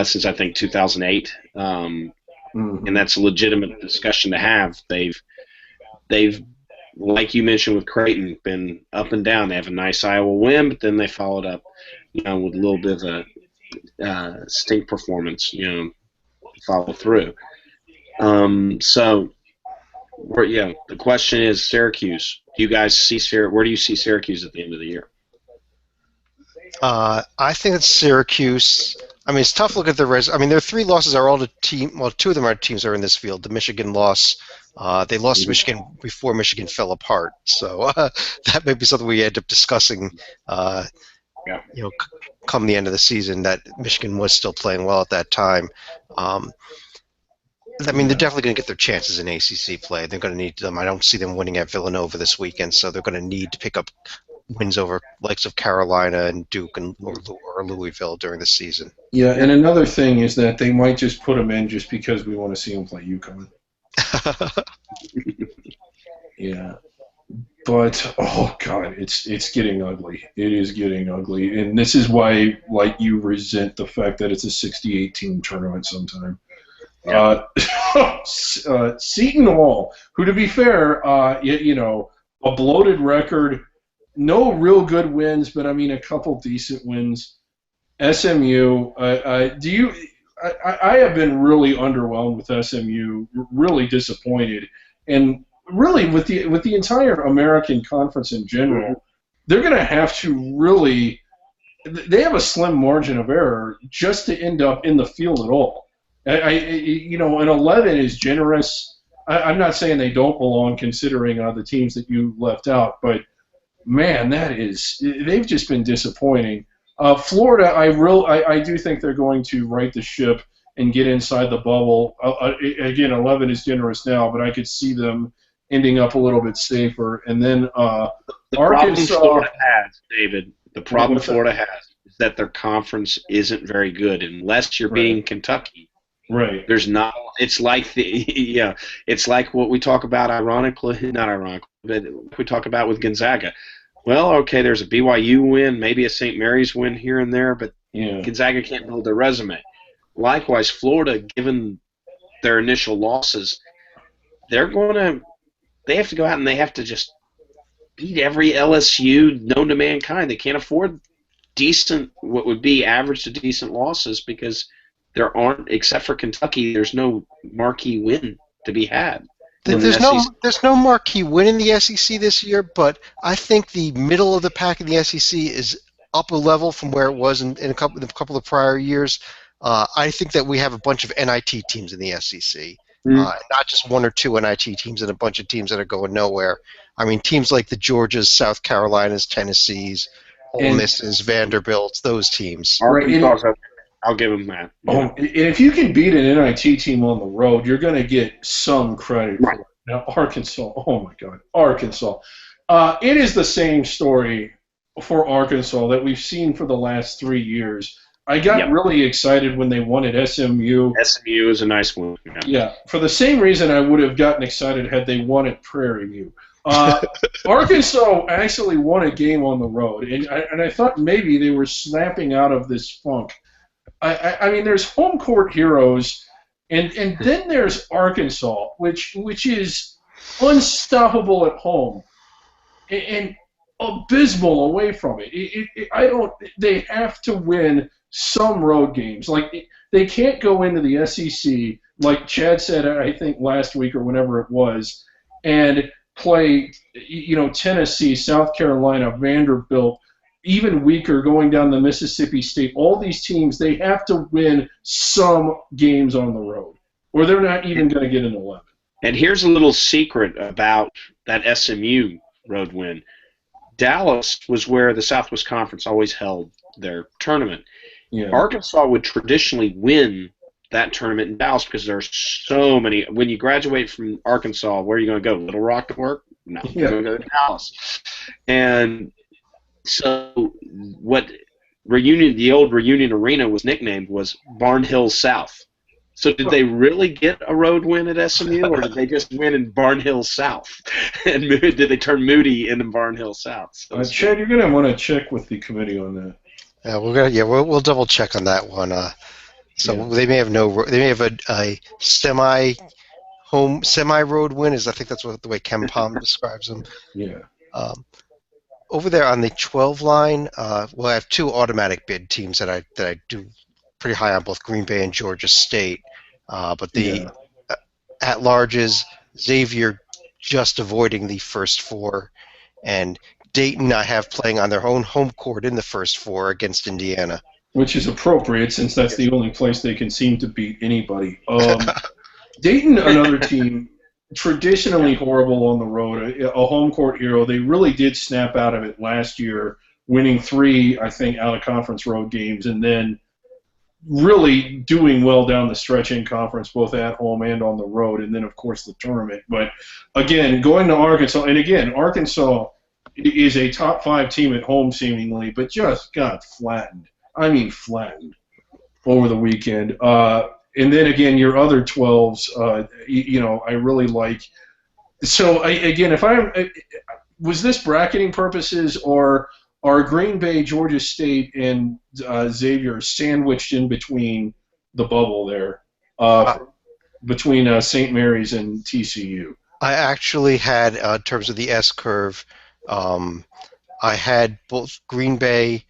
since, I think, 2008? And that's a legitimate discussion to have. They've, like you mentioned with Creighton, been up and down. They have a nice Iowa win, but then they followed up, with a little bit of a state performance, follow through. So, the question is Syracuse. Do you guys see where do you see Syracuse at the end of the year? I think it's Syracuse. I mean, it's tough to look at the res. I mean, their 3 losses are all to team. Well, 2 of them are teams that are in this field. The Michigan loss. They lost to Michigan before Michigan fell apart. So that may be something we end up discussing. Come the end of the season, that Michigan was still playing well at that time. I mean, they're definitely going to get their chances in ACC play. They're going to need them. I don't see them winning at Villanova this weekend, so they're going to need to pick up wins over likes of Carolina and Duke or Louisville during the season. Yeah, and another thing is that they might just put them in just because we want to see them play UConn. Yeah. But, oh, God, it's getting ugly. It is getting ugly. And this is why, like, you resent the fact that it's a 68-team tournament sometime. Yeah. Seton Hall, who, to be fair, a bloated record, no real good wins, but, I mean, a couple decent wins. SMU, I have been really underwhelmed with SMU, really disappointed. And really, with the entire American Conference in general, they're going to have to really – they have a slim margin of error just to end up in the field at all. An 11 is generous. I'm not saying they don't belong considering the teams that you left out, but, man, they've just been disappointing. Florida, I do think they're going to right the ship and get inside the bubble. Again, 11 is generous now, but I could see them ending up a little bit safer. And then Arkansas. Florida has, David. The problem Florida has is that their conference isn't very good unless you're being Kentucky. Right. There's not. It's like it's like what we talk about. Not ironically, but we talk about with Gonzaga. Well, okay, there's a BYU win, maybe a St. Mary's win here and there, but Gonzaga can't build their resume. Likewise, Florida, given their initial losses, they have to go out and they have to just beat every LSU known to mankind. They can't afford what would be average to decent losses because there aren't, except for Kentucky, there's no marquee win to be had. There's no marquee win in the SEC this year, but I think the middle of the pack in the SEC is up a level from where it was in a couple of prior years. I think that we have a bunch of NIT teams in the SEC, not just 1 or 2 NIT teams and a bunch of teams that are going nowhere. I mean, teams like the Georgias, South Carolinas, Tennessees, Ole Misses, Vanderbilts, those teams. I'll give them that. Yeah. If you can beat an NIT team on the road, you're going to get some credit for it. Now, Arkansas, oh my God, Arkansas. It is the same story for Arkansas that we've seen for the last 3 years. I got really excited when they won at SMU. SMU is a nice one. Yeah, for the same reason I would have gotten excited had they won at Prairie View. Arkansas actually won a game on the road, and I thought maybe they were snapping out of this funk. I mean, there's home court heroes, and then there's Arkansas, which is unstoppable at home and abysmal away from it. They have to win some road games. Like, they can't go into the SEC, like Chad said, I think last week or whenever it was, and play, Tennessee, South Carolina, Vanderbilt, even weaker going down the Mississippi State. All these teams, they have to win some games on the road, or they're not even going to get an 11. And here's a little secret about that SMU road win. Dallas was where the Southwest Conference always held their tournament. Yeah. Arkansas would traditionally win that tournament in Dallas because there are so many. When you graduate from Arkansas, where are you going to go? Little Rock to work? No, you're going to go to Dallas. And so what the old Reunion Arena was nicknamed was Barnhill South. So did they really get a road win at SMU, or did they just win in Barnhill South? And did they turn Moody into Barnhill South? So Chad, you're going to want to check with the committee on that. Yeah, we'll double check on that one. They may have a semi road win. I think that's the way Ken Palm describes them. Yeah. Over there on the 12 line, I have 2 automatic bid teams that I do pretty high on both Green Bay and Georgia State. But the Yeah. at-larges, Xavier just avoiding the first four, and Dayton I have playing on their own home court in the first four against Indiana. Which is appropriate since that's the only place they can seem to beat anybody. Dayton, another team, traditionally horrible on the road, a home court hero. They really did snap out of it last year, winning 3, I think, out-of-conference road games, and then really doing well down the stretch in conference, both at home and on the road, and then, of course, the tournament. But, again, going to Arkansas, and again, Arkansas is a top 5 team at home, seemingly, but just got flattened. I mean, flattened over the weekend. And then again, your other 12s, I really like. So again, was this bracketing purposes, or are Green Bay, Georgia State, and Xavier sandwiched in between the bubble there, between St. Mary's and TCU? I actually had, in terms of the S curve, I had both Green Bay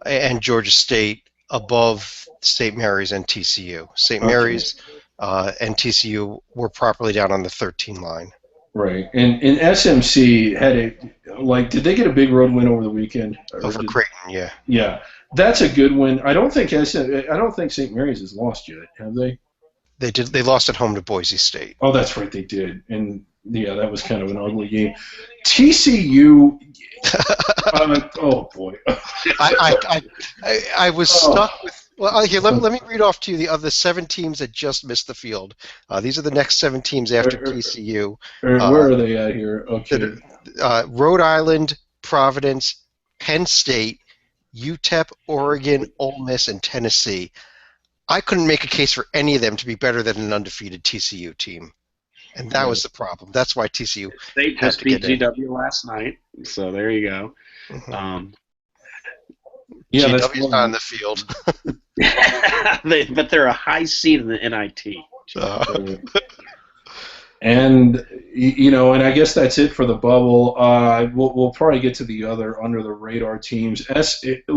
and Georgia State above St. Mary's and TCU. St. Mary's and TCU were properly down on the 13 line. Right. And SMC had did they get a big road win over the weekend? Over Creighton, yeah. Yeah. That's a good win. I don't think St. Mary's has lost yet, have they? They did. They lost at home to Boise State. Oh, that's right, they did. And yeah, that was kind of an ugly game. TCU. Oh boy. I was stuck with. Well, here, let me read off to you the other 7 teams that just missed the field. These are the next 7 teams after TCU. Where are they at here? Okay. Rhode Island, Providence, Penn State, UTEP, Oregon, Ole Miss, and Tennessee. I couldn't make a case for any of them to be better than an undefeated TCU team. And that was the problem. That's why TCU State just beat GW last night, so there you go. Mm-hmm. Yeah, GW's not on the field. But they're a high seed in the NIT. And and I guess that's it for the bubble. We'll probably get to the other under the radar teams. SFA,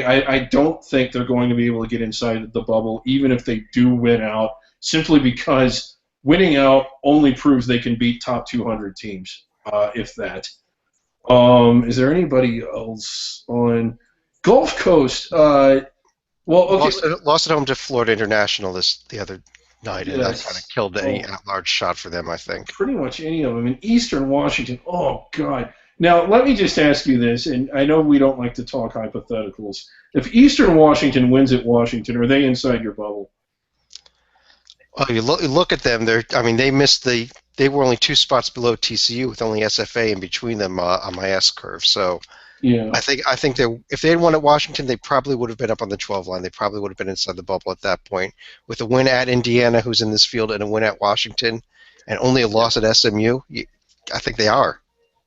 I don't think they're going to be able to get inside the bubble, even if they do win out, simply because winning out only proves they can beat top 200 teams, if that. Is there anybody else on Gulf Coast? Well, okay. Lost at home to Florida International the other night, and that Yes. kind of killed any at-large shot for them, I think. Pretty much any of them. In Eastern Washington, oh, God. Now, let me just ask you this, and I know we don't like to talk hypotheticals. If Eastern Washington wins at Washington, are they inside your bubble? Well, you look at them. They missed they were only 2 spots below TCU with only SFA in between them on my S curve. So Yeah. I think if they had won at Washington, they probably would have been up on the 12 line. They probably would have been inside the bubble at that point. With a win at Indiana, who's in this field, and a win at Washington, and only a loss at SMU, I think they are.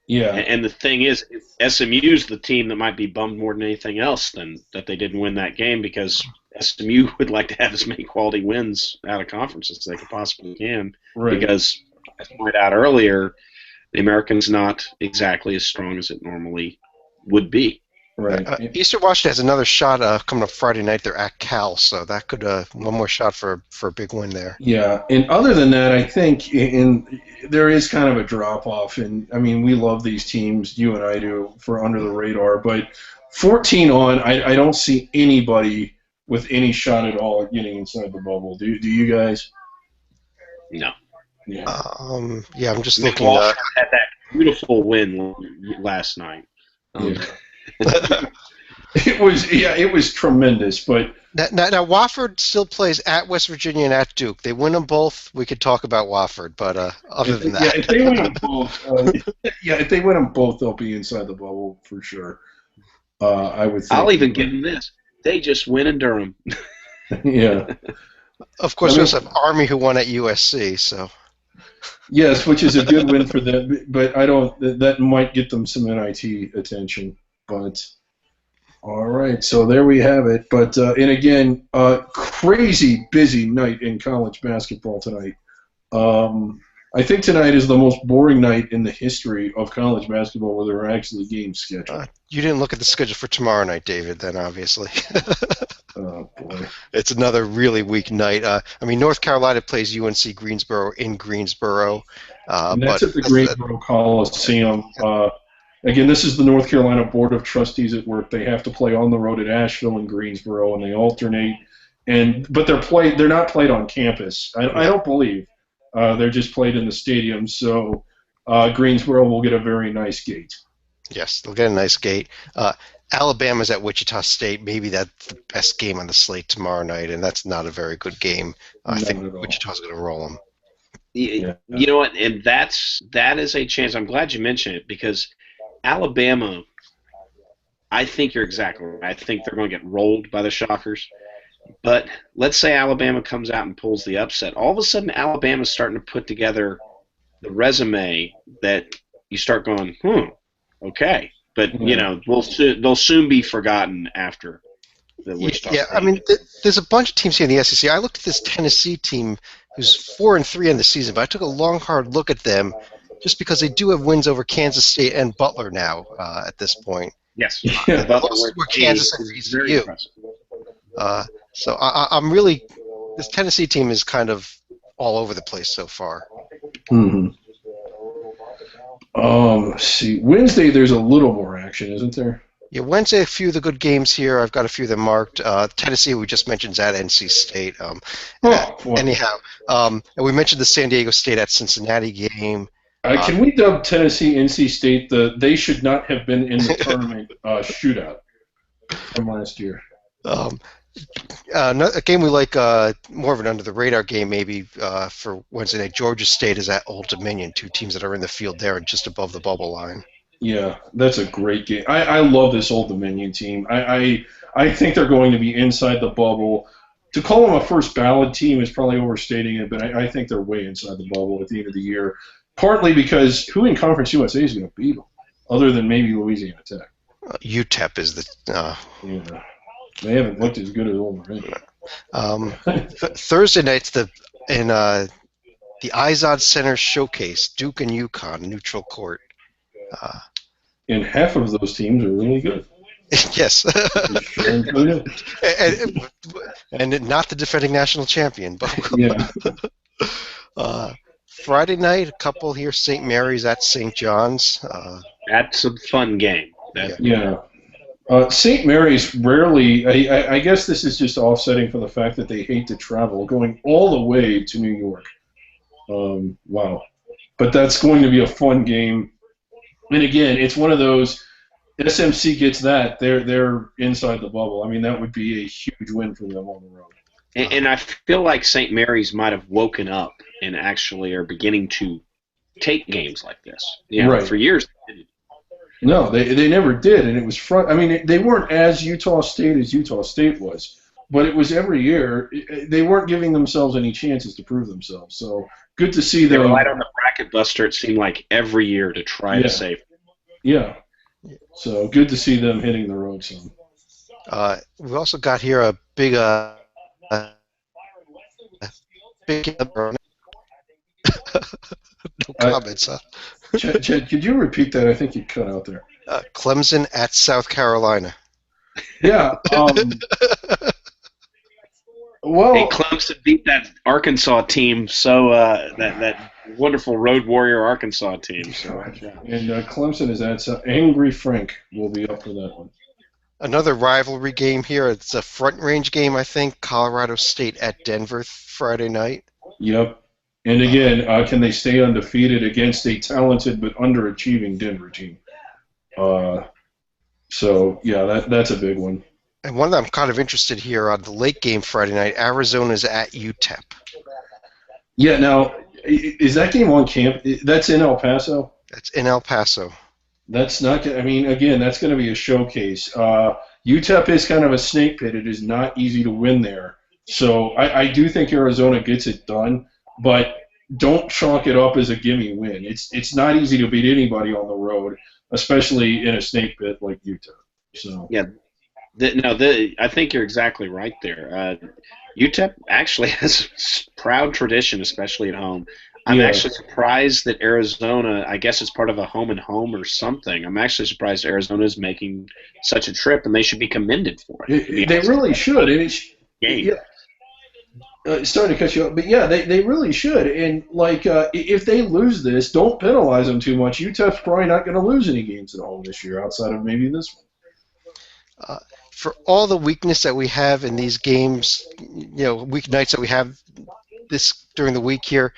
Yeah. And the thing is, SMU's the team that might be bummed more than anything else than that they didn't win that game, because SMU would like to have as many quality wins out of conference as they could possibly can. Right. Because, as I pointed out earlier, the American's not exactly as strong as it normally would be. Right. Eastern Washington has another shot coming up Friday night. They're at Cal, so that could one more shot for a big win there. Yeah, and other than that, I think there is kind of a drop-off, and, I mean, we love these teams, you and I do, for under the radar, but 14 on, I don't see anybody with any shot at all at getting inside the bubble. Do you guys? No. Yeah. Yeah, I'm just looking. Wofford had that beautiful win last night. It was tremendous, but now Wofford still plays at West Virginia and at Duke. They win them both. We could talk about Wofford, but other than that, if they win them both, if they win them both, they'll be inside the bubble for sure. I would think. I'll even give them this: they just win in Durham. Yeah. Of course, we also have Army, who won at USC. So. Yes, which is a good win for them, but I don't. That might get them some NIT attention. But all right, so there we have it. But and again, crazy busy night in college basketball tonight. I think tonight is the most boring night in the history of college basketball where there are actually games scheduled. You didn't look at the schedule for tomorrow night, David. Then obviously. Oh boy. It's another really weak night. I mean, North Carolina plays UNC Greensboro in Greensboro, And but that's at the Greensboro Coliseum. Again, this is the North Carolina Board of Trustees at work. They have to play on the road at Asheville and Greensboro, and they alternate. But they're not played on campus. I don't believe. They're just played in the stadium. So Greensboro will get a very nice gate. yes, they'll get a nice gate. Alabama's at Wichita State. Maybe that's the best game on the slate tomorrow night, and that's not a very good game. I think Wichita's going to roll them. You know what? And that is a chance. I'm glad you mentioned it because Alabama, I think you're exactly right. I think they're going to get rolled by the Shockers. But let's say Alabama comes out and pulls the upset. All of a sudden, Alabama's starting to put together the resume that you start going, okay. But, they'll soon be forgotten after the Wichita State. I mean, there's a bunch of teams here in the SEC. I looked at this Tennessee team who's 4-3 in the season, but I took a long, hard look at them just because they do have wins over Kansas State and Butler now at this point. Yes. Butler were Kansas and VCU. So I'm really – this Tennessee team is kind of all over the place so far. Mm-hmm. Let's see. Wednesday, there's a little more action, isn't there? Yeah, Wednesday, a few of the good games here. I've got a few of them marked. Tennessee, we just mentioned, is at NC State. Anyhow, and we mentioned the San Diego State at Cincinnati game. Can we dub Tennessee NC State they should not have been in the tournament shootout from last year? A game we like, more of an under-the-radar game maybe for Wednesday night. Georgia State is at Old Dominion, two teams that are in the field there and just above the bubble line. Yeah, that's a great game. I love this Old Dominion team. I think they're going to be inside the bubble. To call them a first ballot team is probably overstating it, but I think they're way inside the bubble at the end of the year. Partly because who in Conference USA is going to beat them, other than maybe Louisiana Tech? UTEP is the. Yeah. They haven't looked as good as Old Dominion. Thursday night's in the Izod Center Showcase, Duke and UConn, neutral court. And half of those teams are really good. Yes. and not the defending national champion. But Friday night, a couple here, St. Mary's at St. John's. That's a fun game. St. Mary's rarely, I guess this is just offsetting for the fact that they hate to travel, going all the way to New York. Wow. But that's going to be a fun game. And again, it's one of those, SMC gets that, they're inside the bubble. I mean, that would be a huge win for them on the road. And I feel like St. Mary's might have woken up and actually are beginning to take games like this. Right. For years they didn't. No, they never did, and it was I mean, they weren't as Utah State was, but it was every year. They weren't giving themselves any chances to prove themselves. So good to see them. They relied on the bracket buster. It seemed like every year to try to save. Yeah. So good to see them hitting the road some. We've also got here a big no comments, huh? Chad, could you repeat that? I think you cut out there. Clemson at South Carolina. Yeah. Well, hey, Clemson beat that Arkansas team, so that wonderful Road Warrior Arkansas team. So. And Clemson is at Angry Frank will be up for that one. Another rivalry game here. It's a Front Range game, I think. Colorado State at Denver Friday night. Yep. And again, can they stay undefeated against a talented but underachieving Denver team? So, yeah, that's a big one. And one that I'm kind of interested here on the late game Friday night, Arizona's at UTEP. Yeah, now, is that game on camp? That's in El Paso? That's in El Paso. That's not, I mean, again, that's going to be a showcase. UTEP is kind of a snake pit. It is not easy to win there. So I do think Arizona gets it done, but don't chalk it up as a gimme win. It's not easy to beat anybody on the road, especially in a snake pit like UTEP. So yeah. I think you're exactly right there. UTEP actually has a proud tradition, especially at home, I'm Yeah. actually surprised that Arizona, I guess it's part of a home and home or something. I'm actually surprised Arizona is making such a trip, and they should be commended for it, to be They honest. really should. And Game. yeah, sorry to cut you off, but yeah, they really should. And like, if they lose this, don't penalize them too much. UTEP's probably not going to lose any games at home this year, outside of maybe this one. Uh, for all the weakness that we have in these games, weeknights that we have this during the week here,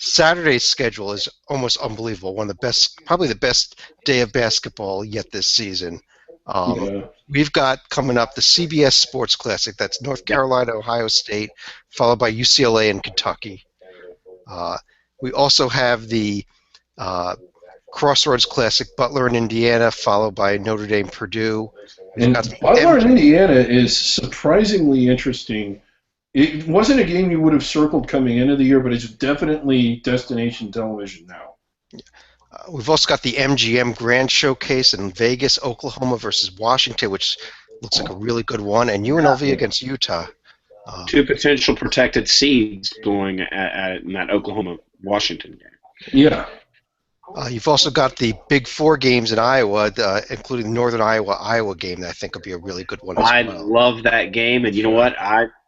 Saturday's schedule is almost unbelievable. One of the best, probably the best day of basketball yet this season. Yeah. We've got coming up the CBS Sports Classic. That's North Carolina, Ohio State, followed by UCLA and Kentucky. We also have the Crossroads Classic, Butler and Indiana, followed by Notre Dame, Purdue. And Butler in Indiana is surprisingly interesting. It wasn't a game you would have circled coming into the year, but it's definitely destination television now. We've also got the MGM Grand Showcase in Vegas, Oklahoma versus Washington, which looks like a really good one, and UNLV against Utah. Two potential protected seeds going in that Oklahoma-Washington game. Yeah. You've also got the Big Four games in Iowa, including the Northern Iowa game that I think will be a really good one as well. I love that game, and you know what?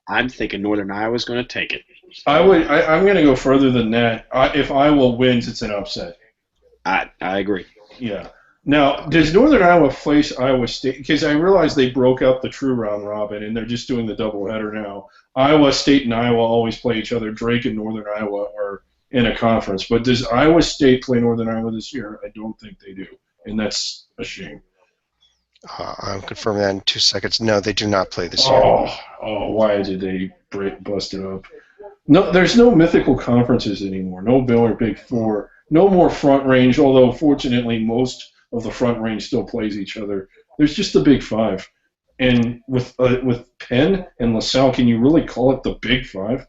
I'm thinking Northern Iowa's going to take it. I'm going to go further than that. If Iowa wins, it's an upset. I agree. Yeah. Now, does Northern Iowa face Iowa State? Because I realize they broke up the true round robin, and they're just doing the doubleheader now. Iowa State and Iowa always play each other. Drake and Northern Iowa are in a conference. But does Iowa State play Northern Iowa this year? I don't think they do, and that's a shame. I'll confirm that in 2 seconds. No, they do not play this year. Oh, why did they bust it up? No, there's no mythical conferences anymore. No Big Four. No more Front Range, although fortunately most of the Front Range still plays each other. There's just the Big Five. And with Penn and LaSalle, can you really call it the Big Five?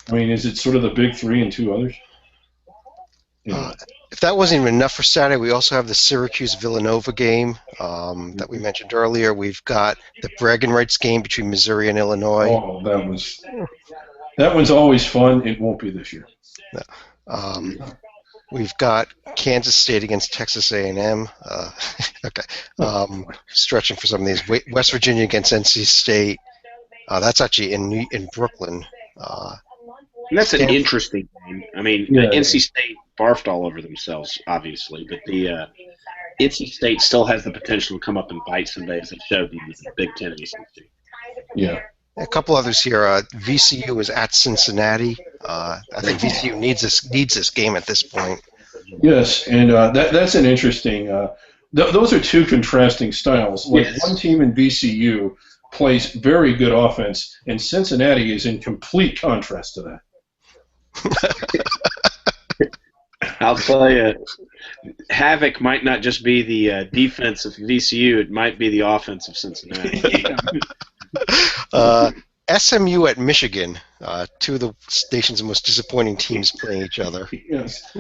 I mean, is it sort of the Big Three and two others? Yeah. If that wasn't even enough for Saturday, we also have the Syracuse-Villanova game that we mentioned earlier. We've got the bragging rights game between Missouri and Illinois. Oh, that one's always fun. It won't be this year. We've got Kansas State against Texas A&M. Okay, stretching for some of these. West Virginia against NC State. That's actually in Brooklyn. And that's an interesting game. I mean, NC State barfed all over themselves, obviously, but the NC State still has the potential to come up and bite someday, as it showed in the Big Ten and SEC. Yeah. A couple others here. VCU is at Cincinnati. I think VCU needs this game at this point. Yes, and that's an interesting. Those are two contrasting styles. Like one team in VCU plays very good offense, and Cincinnati is in complete contrast to that. I'll tell you, havoc might not just be the defense of VCU; it might be the offense of Cincinnati. SMU at Michigan, two of the nation's most disappointing teams playing each other. Yes.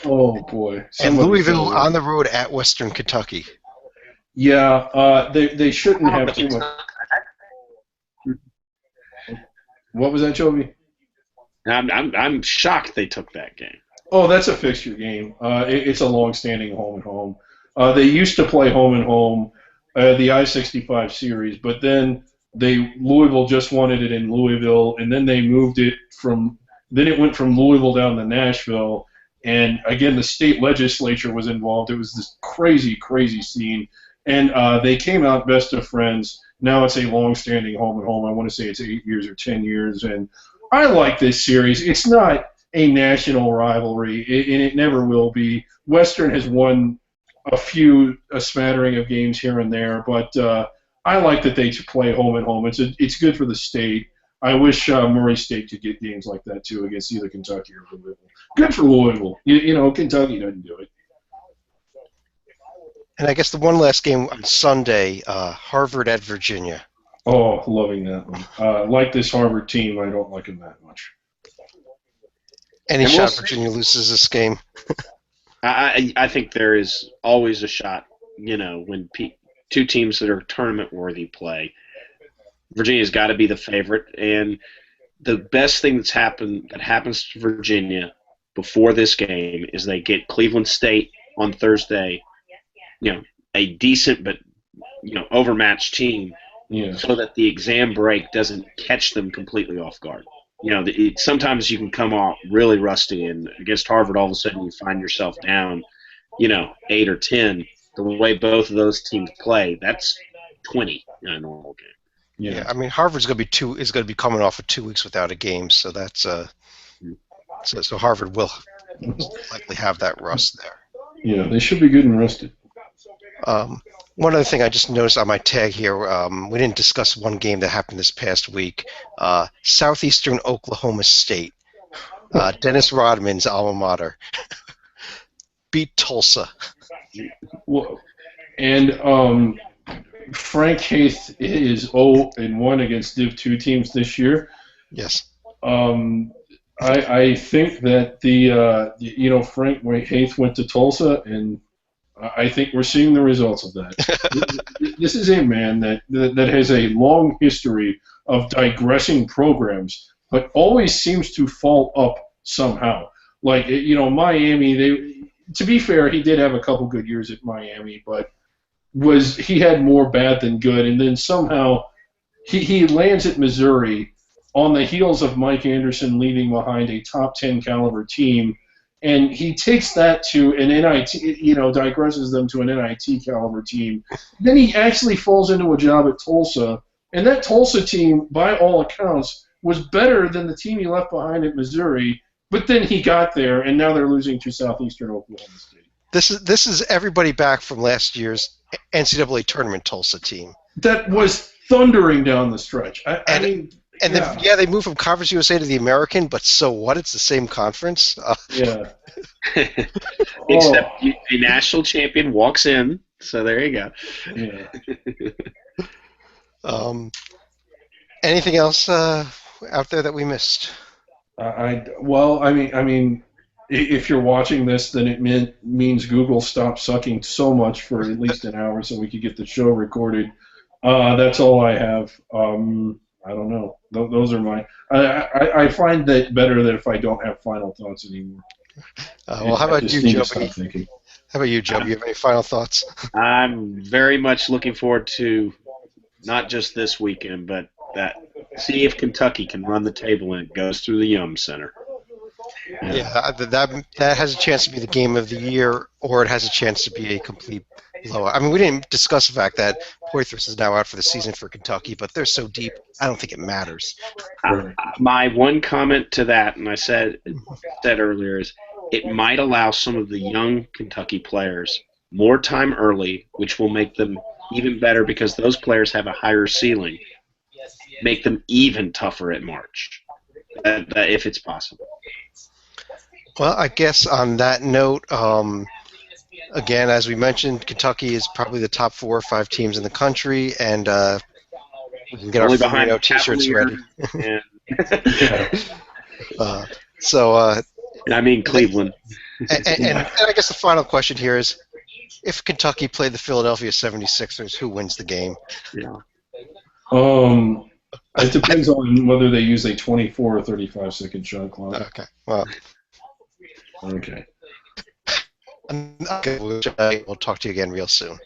Oh boy. And Louisville on the road at Western Kentucky. Yeah, they shouldn't have too much. What was that, Joby? I'm shocked they took that game. Oh, that's a fixture game. It's a long-standing home and home. They used to play home and home, the I-65 series, but then Louisville just wanted it in Louisville, and then they moved it then it went from Louisville down to Nashville, and again the state legislature was involved. It was this crazy, crazy scene, and they came out best of friends. Now it's a long-standing home and home. I want to say it's 8 years or 10 years, and I like this series. It's not a national rivalry, and it never will be. Western has won a smattering of games here and there, but I like that they play home and home. It's good for the state. I wish Murray State could get games like that too against either Kentucky or Louisville. Good for Louisville. Kentucky doesn't do it. And I guess the one last game on Sunday, Harvard at Virginia. Oh, loving that one. Like this Harvard team, I don't like them that much. Any shot Virginia loses this game? I think there is always a shot, when two teams that are tournament-worthy play. Virginia's got to be the favorite, and the best thing that happens to Virginia before this game is they get Cleveland State on Thursday, a decent but overmatched team, so that the exam break doesn't catch them completely off guard. Sometimes you can come off really rusty, and against Harvard, all of a sudden you find yourself down, 8 or 10. The way both of those teams play, that's 20 in a normal game. Yeah, I mean Harvard's going to be coming off of 2 weeks without a game, so that's so Harvard will likely have that rust there. Yeah, they should be good and rested. One other thing I just noticed on my tag here, we didn't discuss one game that happened this past week. Southeastern Oklahoma State, Dennis Rodman's alma mater, beat Tulsa. Well, and Frank Haith is 0-1 against Div 2 teams this year. Yes. I think that Frank Haith went to Tulsa, and I think we're seeing the results of that. This is a man that has a long history of digressing programs, but always seems to fall up somehow. Like, Miami, to be fair, he did have a couple good years at Miami, but he had more bad than good, and then somehow he lands at Missouri on the heels of Mike Anderson leaving behind a top 10 caliber team, and he takes that to an NIT, digresses them to an NIT caliber team. Then he actually falls into a job at Tulsa, and that Tulsa team, by all accounts, was better than the team he left behind at Missouri, but then he got there, and now they're losing to Southeastern Oklahoma State. This is everybody back from last year's NCAA tournament Tulsa team. That was thundering down the stretch. They moved from Conference USA to the American, but so what? It's the same conference. Yeah. Except a national champion walks in, so there you go. Yeah. Anything else out there that we missed? If you're watching this, then it means Google stopped sucking so much for at least an hour so we could get the show recorded. That's all I have. I don't know. Those are my. I find that better that if I don't have final thoughts anymore. How about you, Joe? How about you, Joe? Do you have any final thoughts? I'm very much looking forward to not just this weekend, but see if Kentucky can run the table and it goes through the Yum Center. Yeah, that has a chance to be the game of the year, or it has a chance to be a complete blowout. I mean, we didn't discuss the fact that Poitras is now out for the season for Kentucky, but they're so deep, I don't think it matters. My one comment to that, and I said earlier, is it might allow some of the young Kentucky players more time early, which will make them even better because those players have a higher ceiling, make them even tougher at March, if it's possible. Well, I guess on that note, again, as we mentioned, Kentucky is probably the top 4 or 5 teams in the country, and we can get only our behind T-shirts ready. And I mean Cleveland. And I guess the final question here is, if Kentucky played the Philadelphia 76ers, who wins the game? Yeah. It depends on whether they use a 24 or 35-second shot clock. Okay. Well. Okay. Okay. We'll talk to you again real soon.